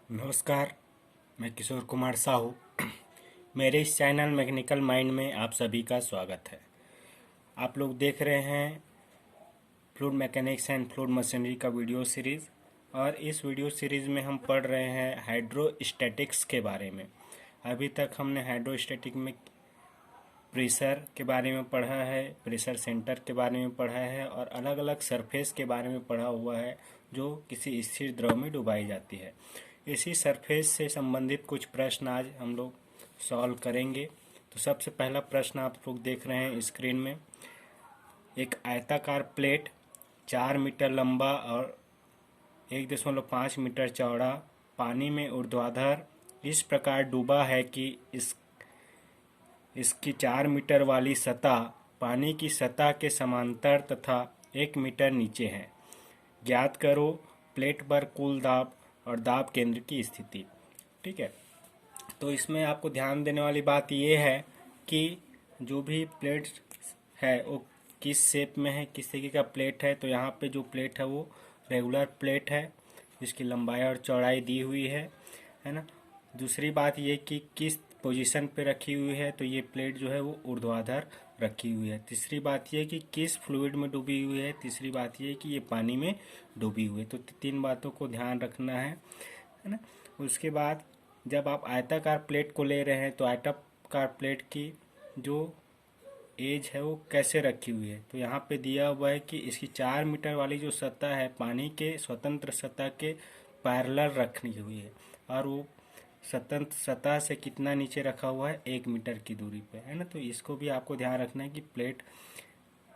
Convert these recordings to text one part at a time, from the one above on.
नमस्कार। मैं किशोर कुमार साहू। मेरे इस चैनल मैकेनिकल माइंड में आप सभी का स्वागत है। आप लोग देख रहे हैं fluid mechanics and fluid machinery का वीडियो सीरीज़, और इस वीडियो सीरीज़ में हम पढ़ रहे हैं हाइड्रोस्टैटिक्स के बारे में। अभी तक हमने हाइड्रोस्टैटिक में प्रेशर के बारे में पढ़ा है, प्रेशर सेंटर के बारे में पढ़ा है, और अलग अलग सरफेस के बारे में पढ़ा हुआ है जो किसी स्थिर द्रव में डुबाई जाती है। इसी सरफेस से संबंधित कुछ प्रश्न आज हम लोग सॉल्व करेंगे। तो सबसे पहला प्रश्न आप लोग देख रहे हैं स्क्रीन में। एक आयताकार प्लेट 4 मीटर लंबा और 1.5 मीटर चौड़ा पानी में ऊर्ध्वाधर इस प्रकार डूबा है कि इसकी 4 मीटर वाली सतह पानी की सतह के समांतर तथा 1 मीटर नीचे है। ज्ञात करो प्लेट पर कुल दाब और दाब केंद्र की स्थिति। ठीक है, तो इसमें आपको ध्यान देने वाली बात यह है कि जो भी प्लेट है वो किस शेप में है, किस तरीके का प्लेट है। तो यहाँ पे जो प्लेट है वो रेगुलर प्लेट है जिसकी लंबाई और चौड़ाई दी हुई है ना। दूसरी बात ये कि किस पोजीशन पे रखी हुई है, तो ये प्लेट जो है वो ऊर्ध्वाधर रखी हुई है। तीसरी बात ये कि किस फ्लूइड में डूबी हुई है। तीसरी बात ये कि ये पानी में डूबी हुई है। तो तीन बातों को ध्यान रखना है ना। उसके बाद जब आप आयताकार प्लेट को ले रहे हैं तो आयताकार प्लेट की जो एज है वो कैसे रखी हुई है, तो यहाँ पे दिया हुआ है कि इसकी 4 मीटर वाली जो सतह है पानी के स्वतंत्र सतह के पैरेलल रखनी हुई है, और वो स्वतंत्र सतह से कितना नीचे रखा हुआ है, 1 मीटर की दूरी पे है ना। तो इसको भी आपको ध्यान रखना है कि प्लेट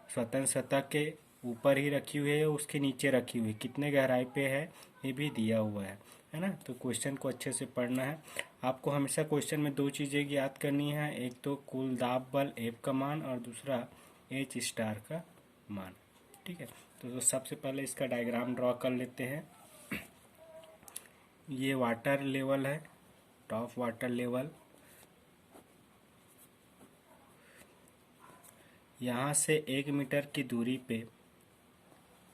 स्वतंत्र सतह के ऊपर ही रखी हुई है, उसके नीचे रखी हुई है, कितने गहराई पे है ये भी दिया हुआ है ना। तो क्वेश्चन को अच्छे से पढ़ना है। आपको हमेशा क्वेश्चन में दो चीज़ें याद करनी है, एक तो कुल दाब बल एफ का मान और दूसरा एच स्टार का मान। ठीक है, तो सबसे पहले इसका डायग्राम ड्रॉ कर लेते हैं। ये वाटर लेवल है, टॉप वाटर लेवल। यहाँ से 1 मीटर की दूरी पे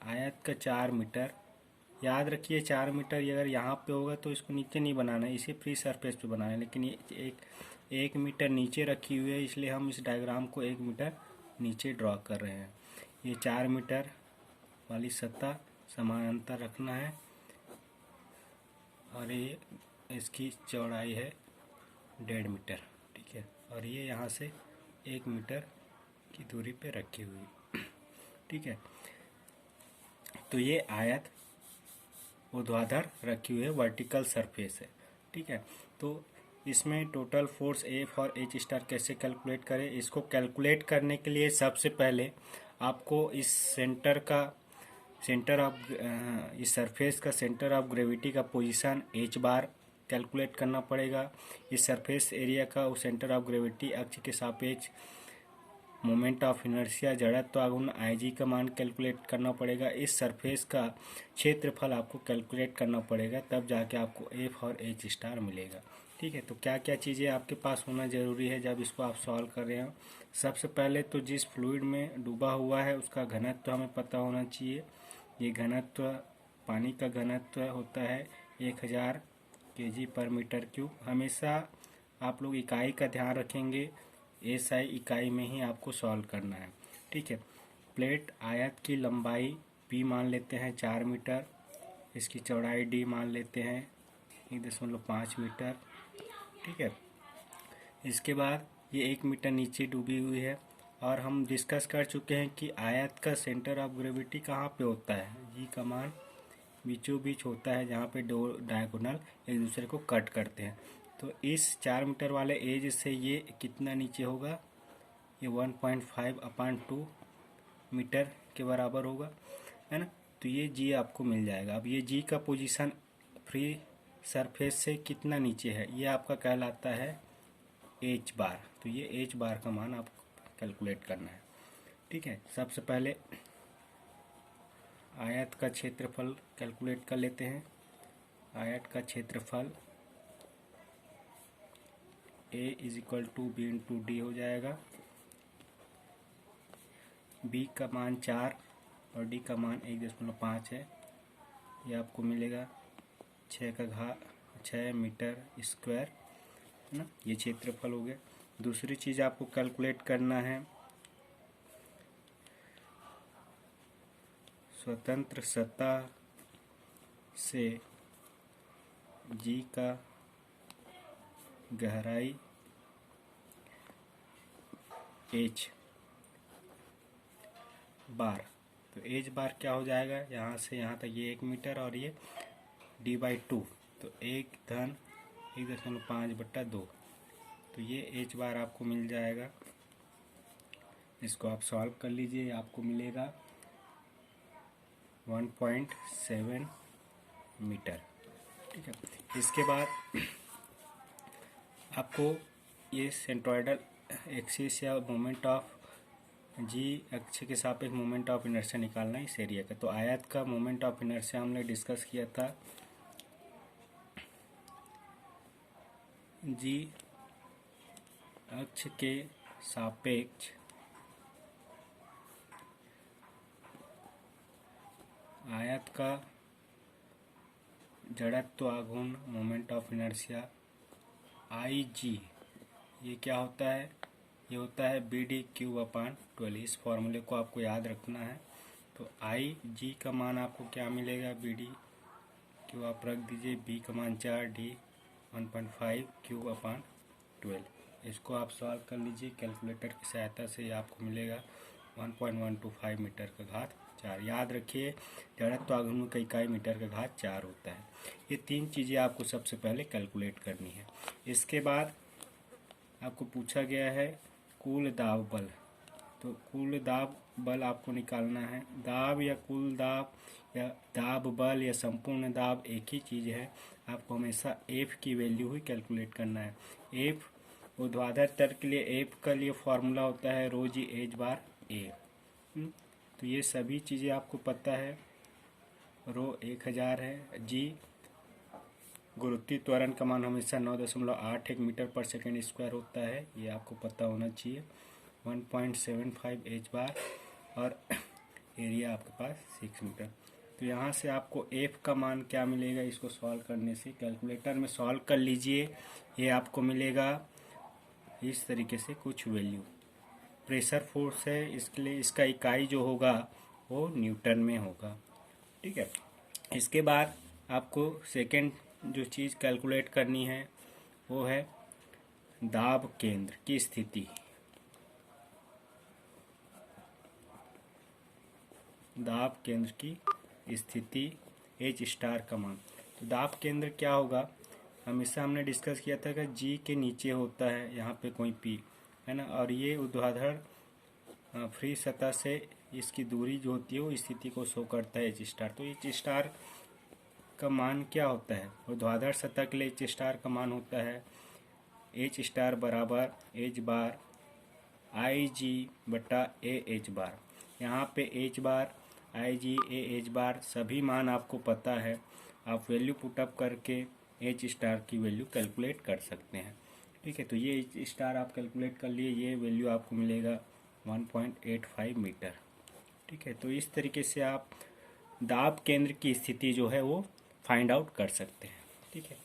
आयत का 4 मीटर, याद रखिए 4 मीटर अगर यहाँ पे होगा तो इसको नीचे नहीं बनाना है, इसे फ्री सरफेस पे बनाना है, लेकिन ये एक मीटर नीचे रखी हुई है, इसलिए हम इस डायग्राम को 1 मीटर नीचे ड्रॉ कर रहे हैं। ये 4 मीटर वाली सतह समानांतर रखना है, और ये इसकी चौड़ाई है 1.5 मीटर। ठीक है, और ये यहाँ से 1 मीटर की दूरी पे रखी हुई। ठीक है, तो ये आयत ऊर्ध्वाधर रखी हुई है, वर्टिकल सरफेस है। ठीक है, तो इसमें टोटल फोर्स एफ और एच स्टार कैसे कैलकुलेट करें। इसको कैलकुलेट करने के लिए सबसे पहले आपको इस इस सरफेस का सेंटर ऑफ ग्रेविटी का पोजीशन एच बार कैलकुलेट करना पड़ेगा। इस सरफेस एरिया का सेंटर ऑफ ग्रेविटी अक्ष के सापेक्ष मोमेंट ऑफ इनर्शिया जड़त्व आघूर्ण IG का मान कैलकुलेट करना पड़ेगा। इस सरफेस का क्षेत्रफल आपको कैलकुलेट करना पड़ेगा, तब जाके आपको एफ और एच स्टार मिलेगा। ठीक है, तो क्या क्या चीज़ें आपके पास होना ज़रूरी है जब इसको आप सॉल्व कर रहे हो। सबसे पहले तो जिस फ्लूइड में डूबा हुआ है उसका घनत्व हमें पता होना चाहिए। ये घनत्व, पानी का घनत्व होता है 1000 kg/m³। हमेशा आप लोग इकाई का ध्यान रखेंगे, SI इकाई में ही आपको सॉल्व करना है। ठीक है, प्लेट आयत की लंबाई P मान लेते हैं 4 मीटर, इसकी चौड़ाई D मान लेते हैं 1.5 मीटर। ठीक है, इसके बाद ये 1 मीटर नीचे डूबी हुई है, और हम डिस्कस कर चुके हैं कि आयत का सेंटर ऑफ ग्रेविटी कहाँ पे होता है, G का मान बीचों बीच होता है, जहाँ पे दो डायगोनल एक दूसरे को कट करते हैं। तो इस 4 मीटर वाले एज से ये कितना नीचे होगा, ये 1.5/2 मीटर के बराबर होगा, है ना। तो ये जी आपको मिल जाएगा। अब ये जी का पोजीशन फ्री सरफेस से कितना नीचे है, ये आपका कहलाता है एच बार। तो ये एच बार का मान आपको कैलकुलेट करना है। ठीक है, सबसे पहले आयत का क्षेत्रफल कैलकुलेट कर लेते हैं। आयत का क्षेत्रफल A = B/D हो जाएगा। B का मान 4 और D का मान 1.5 है। ये आपको मिलेगा 6 का 6 मीटर स्क्वायर, है ना, ये क्षेत्रफल हो गया। दूसरी चीज़ आपको कैलकुलेट करना है स्वतंत्र सतह से जी का गहराई एच बार। तो एच बार क्या हो जाएगा, यहाँ से यहाँ तक ये 1 मीटर और ये d/2, तो 1/1.5/2, तो ये एच बार आपको मिल जाएगा। इसको आप सॉल्व कर लीजिए, आपको मिलेगा 1.7 मीटर। ठीक है, इसके बाद आपको ये सेंट्रोइडल एक्सिस या मोमेंट ऑफ जी अक्ष के सापेक्ष मोमेंट ऑफ इनर्शिया निकालना है इस एरिया का। तो आयत का मोमेंट ऑफ इनर्शिया हमने डिस्कस किया था, जी अक्ष के सापेक्ष आयत का जड़त्व आघूर्ण मोमेंट ऑफ इनर्शिया आई जी, ये क्या होता है, ये होता है BD³/12। इस फॉर्मूले को आपको याद रखना है। तो आई जी का मान आपको क्या मिलेगा, BD³ आप रख दीजिए, B का मान 4, D 1.5³/12। इसको आप सॉल्व कर लीजिए कैलकुलेटर की सहायता से, आपको मिलेगा 1.125 मीटर का घात 4। याद रखिए जड़त्व आघूर्ण का इकाई मीटर का घात 4 होता है। ये 3 चीज़ें आपको सबसे पहले कैलकुलेट करनी है। इसके बाद आपको पूछा गया है कुल दाब बल। तो कुल दाब बल आपको निकालना है। दाब या कुल दाब या दाब बल या संपूर्ण दाब एक ही चीज़ है। आपको हमेशा एफ की वैल्यू ही कैलकुलेट करना है। एफ ऊर्ध्वाधर तल के लिए एफ का लिए फॉर्मूला होता है ρg एच बार ए। तो ये सभी चीज़ें आपको पता है। रो 1000 है, जी गुरुत्वीय त्वरण का मान हमेशा 9.81 मीटर पर सेकेंड स्क्वायर होता है, ये आपको पता होना चाहिए। 1.75 एच बार और एरिया आपके पास 6 मीटर। तो यहाँ से आपको एफ का मान क्या मिलेगा, इसको सॉल्व करने से कैलकुलेटर में सॉल्व कर लीजिए। ये आपको मिलेगा इस तरीके से कुछ वैल्यू। प्रेशर फोर्स है, इसके लिए इसका इकाई जो होगा वो न्यूटन में होगा। ठीक है, इसके बाद आपको सेकेंड जो चीज़ कैलकुलेट करनी है वो है दाब केंद्र की स्थिति। दाब केंद्र की स्थिति एच स्टार का मान। तो दाब केंद्र क्या होगा, हमेशा हमने डिस्कस किया था कि जी के नीचे होता है, यहाँ पे कोई पी है ना, और ये ऊर्ध्वाधर फ्री सतह से इसकी दूरी जो होती है वो स्थिति को शो करता है एच स्टार। तो एच स्टार का मान क्या होता है, ऊर्ध्वाधर सतह के लिए एच स्टार का मान होता है एच स्टार बराबर एच बार आई जी बटा ए एच बार। यहाँ पे एच बार आई जी ए एच बार सभी मान आपको पता है, आप वैल्यू पुटअप करके एच स्टार की वैल्यू कैलकुलेट कर सकते हैं। ठीक है, तो ये एच स्टार आप कैलकुलेट कर लिए, ये वैल्यू आपको मिलेगा 1.85 मीटर। ठीक है, तो इस तरीके से आप दाब केंद्र की स्थिति जो है वो फाइंड आउट कर सकते हैं। ठीक है,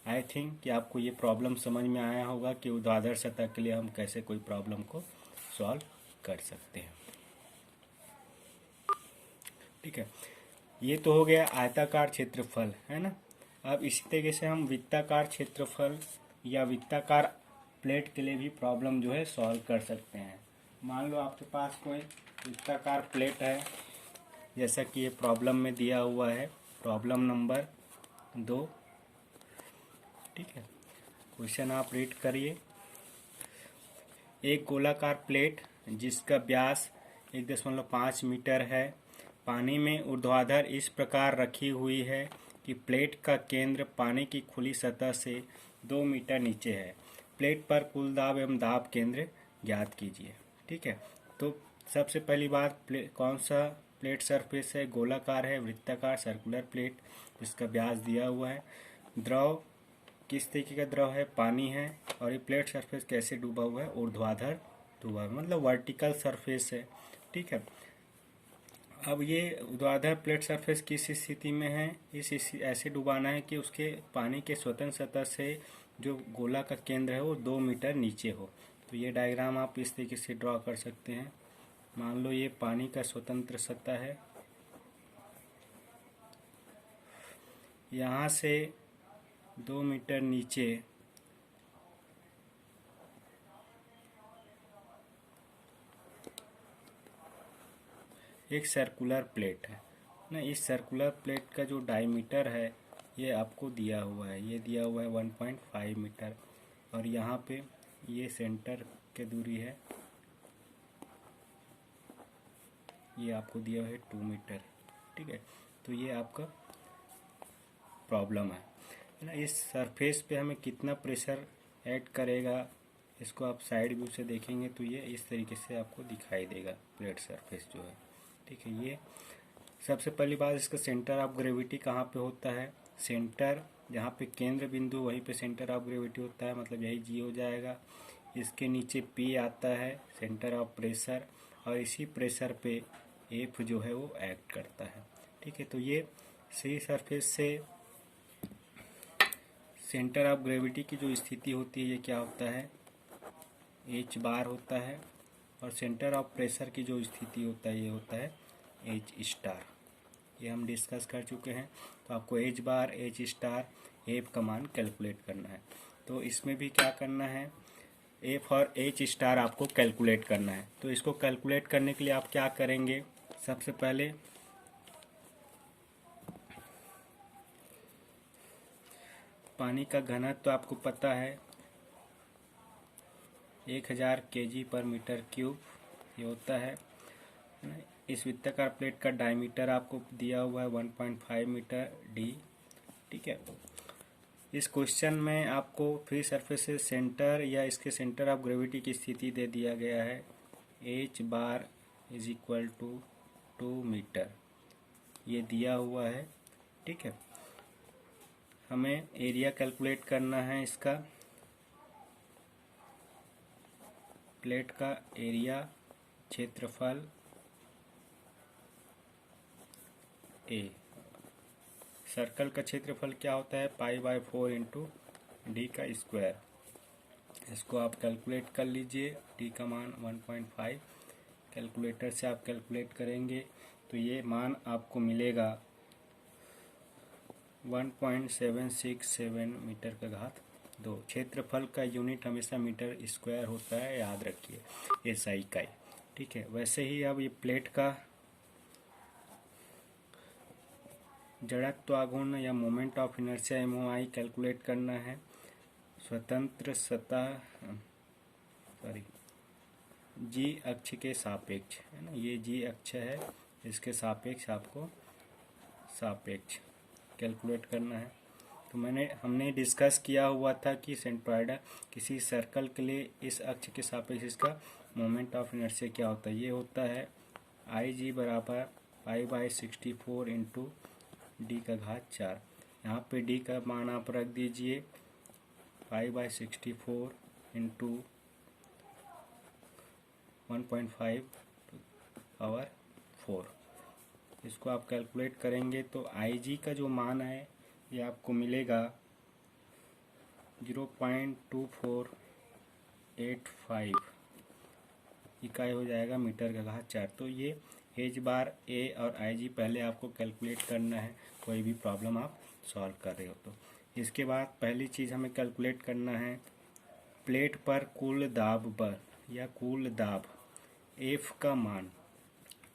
आई थिंक कि आपको ये प्रॉब्लम समझ में आया होगा कि ऊर्ध्वाधर सतह के लिए हम कैसे कोई प्रॉब्लम को सॉल्व कर सकते हैं। ठीक है, ये तो हो गया आयताकार क्षेत्रफल, है ना। अब इसी तरीके से हम वृत्ताकार क्षेत्रफल या वृत्ताकार प्लेट के लिए भी प्रॉब्लम जो है सॉल्व कर सकते हैं। मान लो आपके पास कोई वृत्ताकार प्लेट है, जैसा कि ये प्रॉब्लम में दिया हुआ है, प्रॉब्लम नंबर 2। ठीक है, क्वेश्चन आप रीड करिए। एक गोलाकार प्लेट जिसका व्यास 1.5 मीटर है पानी में ऊर्ध्वाधर इस प्रकार रखी हुई है कि प्लेट का केंद्र पानी की खुली सतह से 2 मीटर नीचे है। प्लेट पर कुल दाब एवं दाब केंद्र ज्ञात कीजिए। ठीक है, तो सबसे पहली बात कौन सा प्लेट सरफेस है, गोलाकार है, वृत्ताकार सर्कुलर प्लेट जिसका व्यास दिया हुआ है। द्रव किस तरीके का द्रव है, पानी है, और ये प्लेट सरफेस कैसे डूबा हुआ है, ऊर्ध्वाधर डूबा है, मतलब वर्टिकल सरफेस है। ठीक है, अब ये ऊर्ध्वाधर प्लेट सरफेस किस स्थिति में है, ऐसे डुबाना है कि उसके पानी के स्वतंत्र सतह से जो गोला का केंद्र है वो 2 मीटर नीचे हो। तो ये डायग्राम आप इस तरीके से ड्रॉ कर सकते हैं। मान लो ये पानी का स्वतंत्र सतह है, यहाँ से 2 मीटर नीचे एक सर्कुलर प्लेट है ना। इस सर्कुलर प्लेट का जो डायमीटर है ये आपको दिया हुआ है, ये दिया हुआ है 1.5 मीटर, और यहाँ पे ये सेंटर के दूरी है, ये आपको दिया हुआ है 2 मीटर। ठीक है, तो ये आपका प्रॉब्लम है ना। इस सरफेस पे हमें कितना प्रेशर ऐड करेगा, इसको आप साइड व्यू से देखेंगे तो ये इस तरीके से आपको दिखाई देगा प्लेट सरफेस जो है। ठीक है, ये सबसे पहली बात, इसका सेंटर ऑफ ग्रेविटी कहाँ पे होता है। सेंटर जहाँ पे केंद्र बिंदु वहीं पे सेंटर ऑफ ग्रेविटी होता है, मतलब यही जी हो जाएगा। इसके नीचे पी आता है सेंटर ऑफ प्रेशर, और इसी प्रेशर पे एफ जो है वो एक्ट करता है। ठीक है, तो ये सी सरफेस से सेंटर ऑफ ग्रेविटी की जो स्थिति होती है ये क्या होता है, एच बार होता है, और सेंटर ऑफ प्रेशर की जो स्थिति होता है ये होता है एच स्टार। ये हम डिस्कस कर चुके हैं। तो आपको एच बार, एच स्टार, एफ का मान कैलकुलेट करना है। तो इसमें भी क्या करना है, एफ और एच स्टार आपको कैलकुलेट करना है। तो इसको कैलकुलेट करने के लिए आप क्या करेंगे, सबसे पहले पानी का घनत्व तो आपको पता है 1000 kg पर मीटर क्यूब ये होता है। इस वृत्ताकार प्लेट का डायमीटर आपको दिया हुआ है 1.5 मीटर डी। ठीक है, इस क्वेश्चन में आपको फ्री सरफेस से सेंटर या इसके सेंटर ऑफ ग्रेविटी की स्थिति दे दिया गया है, H bar is equal to 2 metre, ये दिया हुआ है। ठीक है, हमें एरिया कैलकुलेट करना है इसका, प्लेट का एरिया, क्षेत्रफल ए, सर्कल का क्षेत्रफल क्या होता है π/4 इंटू डी का स्क्वायर। इसको आप कैलकुलेट कर लीजिए, डी का मान 1.5, कैलकुलेटर से आप कैलकुलेट करेंगे तो ये मान आपको मिलेगा 1.767 मीटर का घात 2। क्षेत्रफल का यूनिट हमेशा मीटर स्क्वायर होता है, याद रखिए एसआई इकाई। ठीक है, वैसे ही अब ये प्लेट का जड़त्व आघूर्ण या moment of inertia MOI calculate करना है। स्वतंत्र सतह जी अक्ष के सापेक्ष है ना, ये जी अक्ष है, इसके सापेक्ष आपको सापेक्ष कैलकुलेट करना है। तो हमने डिस्कस किया हुआ था कि सेंट्रॉइड किसी सर्कल के लिए इस अक्ष के सापेक्ष इसका मोमेंट ऑफ इनर्शिया क्या होता है, ये होता है आई जी बराबर π/64 इंटू डी का घात 4। यहाँ पे डी का मान आप रख दीजिए π/64 इंटू 1.5 पावर 4। इसको आप कैलकुलेट करेंगे तो आई जी का जो मान है ये आपको मिलेगा 0.2485 इकाई हो जाएगा मीटर का घात 4। तो ये एच बार, ए और आई जी पहले आपको कैलकुलेट करना है, कोई भी प्रॉब्लम आप सॉल्व कर रहे हो तो। इसके बाद पहली चीज़ हमें कैलकुलेट करना है प्लेट पर कुल दाब पर या कुल दाब एफ का मान।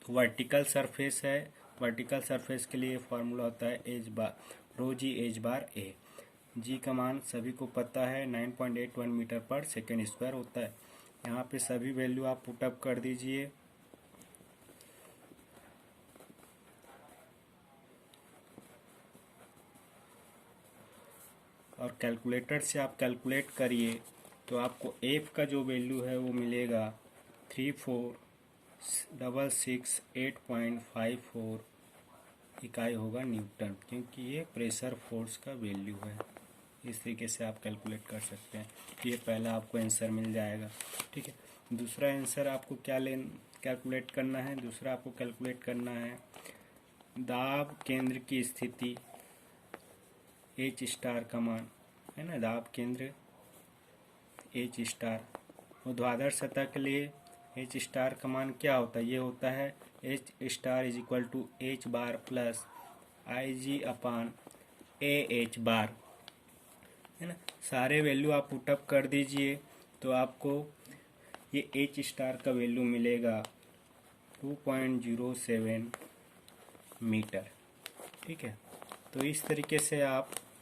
तो वर्टिकल सरफेस है, वर्टिकल सरफेस के लिए फॉर्मूला होता है एच बार रो जी एच बार ए। जी का मान सभी को पता है 9.81 मीटर पर सेकेंड स्क्वायर होता है। यहाँ पे सभी वैल्यू आप पुटअप कर दीजिए। और कैलकुलेटर से आप कैलकुलेट करिए तो आपको एफ का जो वैल्यू है वो मिलेगा 3466.54 इकाई होगा न्यूटन, क्योंकि ये प्रेशर फोर्स का वैल्यू है। इस तरीके से आप कैलकुलेट कर सकते हैं। ये पहला आपको आंसर मिल जाएगा। ठीक है, दूसरा आंसर आपको क्या कैलकुलेट करना है। दूसरा आपको कैलकुलेट करना है दाब केंद्र की स्थिति एच स्टार का मान, है ना। दाब केंद्र एच स्टार, ऊर्ध्वाधर सतह के लिए एच स्टार का मान क्या होता है, ये होता है H star is equal to H bar plus I G upon A H bar, है ना। सारे वैल्यू आप पुटअप कर दीजिए तो आपको ये एच स्टार का वैल्यू मिलेगा 2.07 मीटर। ठीक है, तो इस तरीके से आप